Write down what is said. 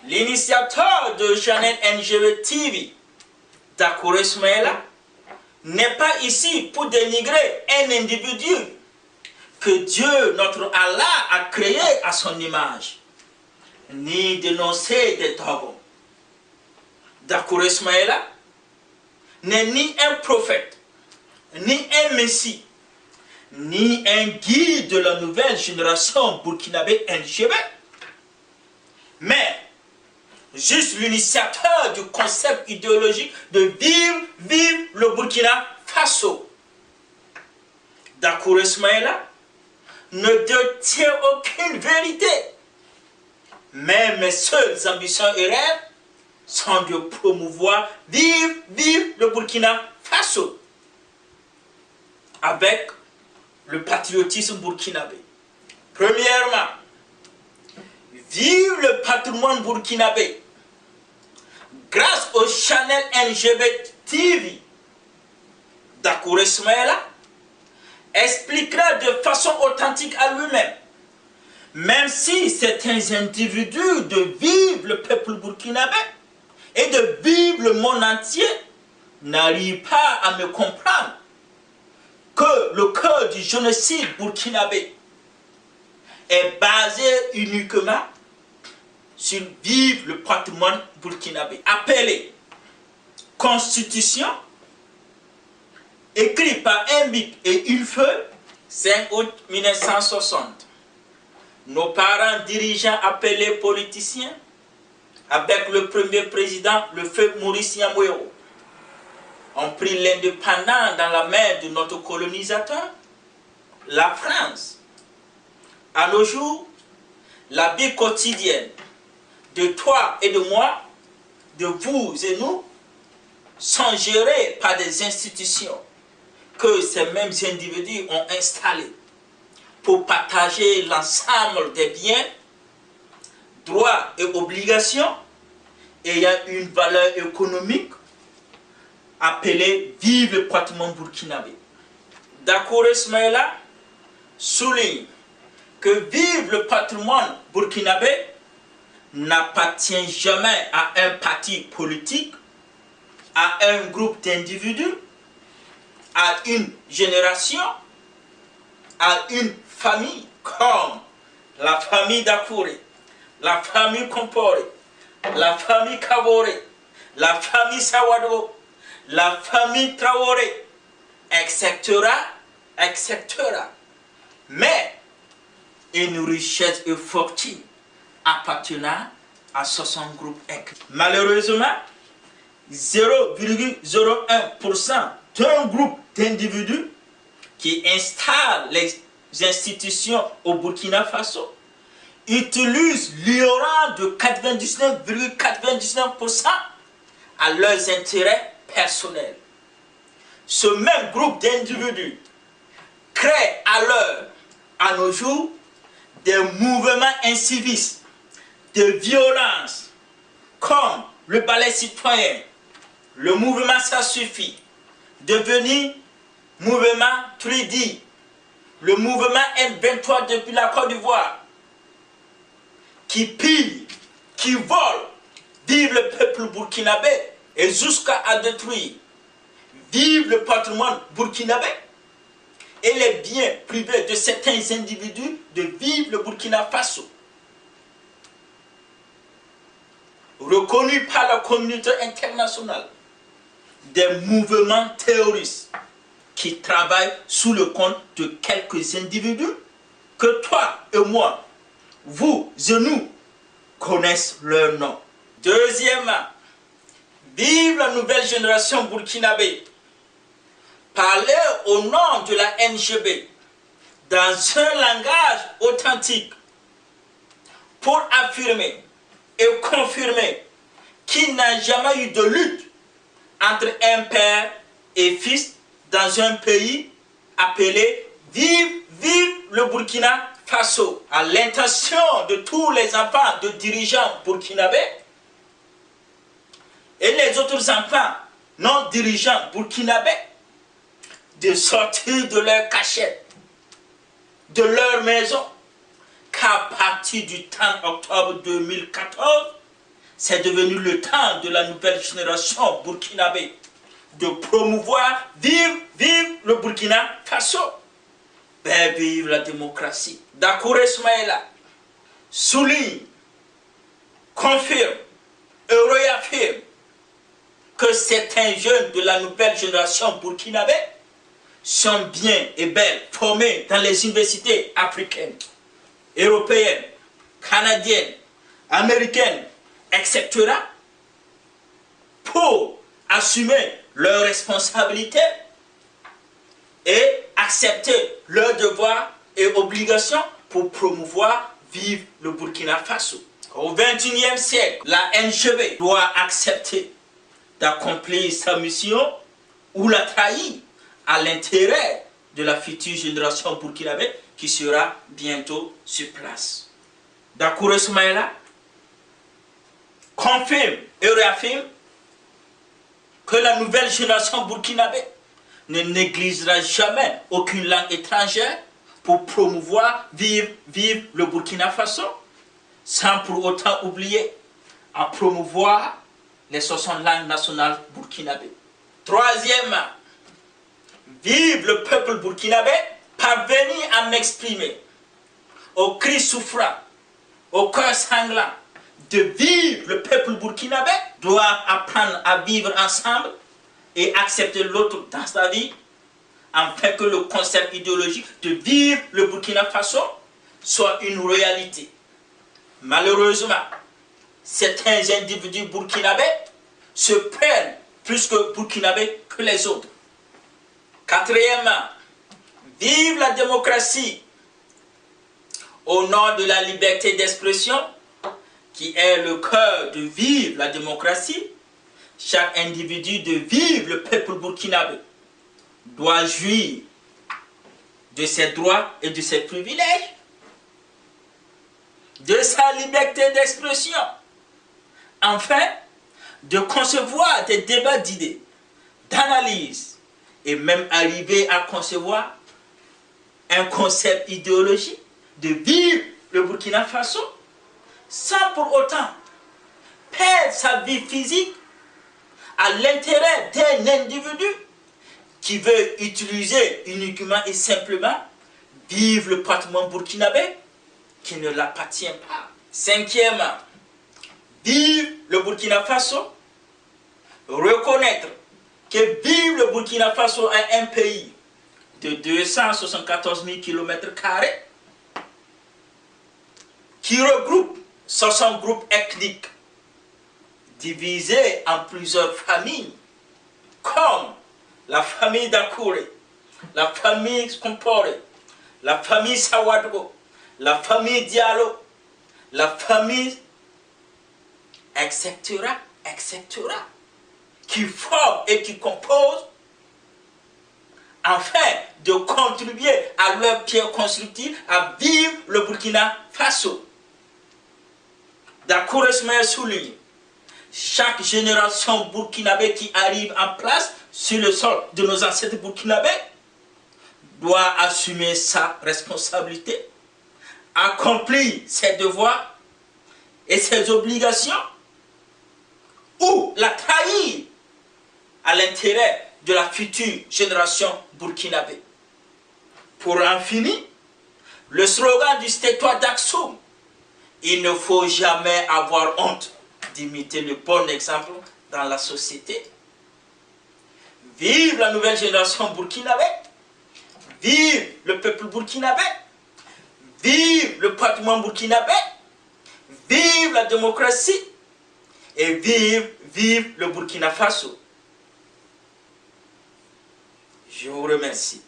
L'initiateur de Channel NGB TV, Dakour Ismaïla, n'est pas ici pour dénigrer un individu que Dieu, notre Allah, a créé à son image, ni dénoncer des dogmes. Dakour Ismaïla n'est ni un prophète, ni un messie, ni un guide de la nouvelle génération burkinabé NGB, mais juste l'initiateur du concept idéologique de vive le Burkina Faso. Dakour Ismaïla ne détient aucune vérité, mais mes seules ambitions et rêves sont de promouvoir vive le Burkina Faso avec le patriotisme burkinabé. Premièrement, vive le patrimoine burkinabé grâce au Channel NGB TV. Dakour Ismaïla expliquera de façon authentique à lui-même, même si certains individus de vivre le peuple burkinabé et de vivre le monde entier n'arrivent pas à me comprendre que le cœur du génocide burkinabé est basé uniquement sur vivre le patrimoine burkinabé, appelé Constitution, écrit par un bic et une feuille, 5 août 1960. Nos parents dirigeants appelés politiciens, avec le premier président, le feu Maurice Yamouero, ont pris l'indépendance dans la main de notre colonisateur, la France. À nos jours, la vie quotidienne de toi et de moi, de vous et nous, sont gérées par des institutions que ces mêmes individus ont installées pour partager l'ensemble des biens, droits et obligations ayant une valeur économique appelée vive le patrimoine burkinabé. Dakour Ismaïla souligne que vive le patrimoine burkinabé n'appartient jamais à un parti politique, à un groupe d'individus, à une génération, à une famille comme la famille Dakouré, la famille Komporé, la famille Kaboré, la famille Sawado, la famille Traoré, etc., etc. Mais une richesse et fortune appartenant à 60 groupes écrits. Malheureusement, 0,01% d'un groupe d'individus qui installent les institutions au Burkina Faso utilisent l'ignorance de 99,99% à leurs intérêts personnels. Ce même groupe d'individus crée alors, à nos jours, des mouvements incivistes, de violence, comme le ballet citoyen, le mouvement Ça Suffit, devenu mouvement 3D, le mouvement N23 depuis la Côte d'Ivoire, qui pille, qui vole, vive le peuple burkinabé et jusqu'à détruire, vive le patrimoine burkinabé et les biens privés de certains individus de vivre le Burkina Faso. Reconnus par la communauté internationale, des mouvements terroristes qui travaillent sous le compte de quelques individus que toi et moi, vous et nous, connaissent leur nom. Deuxièmement, vive la nouvelle génération burkinabé. Parler au nom de la NGB dans un langage authentique pour affirmer et confirmer qu'il n'a jamais eu de lutte entre un père et fils dans un pays appelé vive le Burkina Faso. À l'intention de tous les enfants de dirigeants burkinabés et les autres enfants non dirigeants burkinabés de sortir de leur cachette, de leur maison, qu'à partir du 30 octobre 2014, c'est devenu le temps de la nouvelle génération burkinabé de promouvoir, vive le Burkina Faso. Ben, vive la démocratie. Dakouré Soumaïla souligne, confirme et réaffirme que certains jeunes de la nouvelle génération burkinabé sont bien et belles formés dans les universités africaines, européennes, canadiennes, américaines, etc. pour assumer leurs responsabilités et accepter leurs devoirs et obligations pour promouvoir vive le Burkina Faso. Au XXIe siècle, la NGB doit accepter d'accomplir sa mission ou la trahir à l'intérêt de la future génération burkinabé qui sera bientôt sur place. Dakouré Soumaïla confirme et réaffirme que la nouvelle génération burkinabé ne négligera jamais aucune langue étrangère pour promouvoir vive le Burkina Faso, sans pour autant oublier à promouvoir les 60 langues nationales burkinabé. Troisièmement, vive le peuple burkinabé, parvenir à m'exprimer au cri souffrant, au cœur sanglant, de vivre le peuple burkinabé, doit apprendre à vivre ensemble et accepter l'autre dans sa vie, afin que le concept idéologique de vivre le Burkina Faso soit une réalité. Malheureusement, certains individus burkinabés se prennent plus que burkinabés que les autres. Quatrièmement, vive la démocratie au nom de la liberté d'expression, qui est le cœur de vivre la démocratie. Chaque individu de vivre le peuple burkinabé doit jouir de ses droits et de ses privilèges, de sa liberté d'expression, enfin de concevoir des débats d'idées, d'analyse et même arriver à concevoir un concept idéologique de vivre le Burkina Faso sans pour autant perdre sa vie physique à l'intérêt d'un individu qui veut utiliser uniquement et simplement vivre le patrimoine burkinabé qui ne l'appartient pas. Cinquièmement, vive le Burkina Faso, reconnaître que vive le Burkina Faso est un pays de 274 000 km² qui regroupe 60 groupes ethniques divisés en plusieurs familles, comme la famille Dakouré, la famille Komporé, la famille Sawadgo, la famille Diallo, la famille, etc., qui forment et qui composent afin de contribuer à leur pierre constructive à vivre le Burkina Faso. Dakouré Soumaïla souligne, chaque génération burkinabé qui arrive en place sur le sol de nos ancêtres burkinabés doit assumer sa responsabilité, accomplir ses devoirs et ses obligations ou la trahir à l'intérêt de la future génération burkinabé. Pour en finir, le slogan du territoire d'Aksum, il ne faut jamais avoir honte d'imiter le bon exemple dans la société. Vive la nouvelle génération burkinabé, vive le peuple burkinabé, vive le patrimoine burkinabé, vive la démocratie et vive le Burkina Faso. Je vous remercie.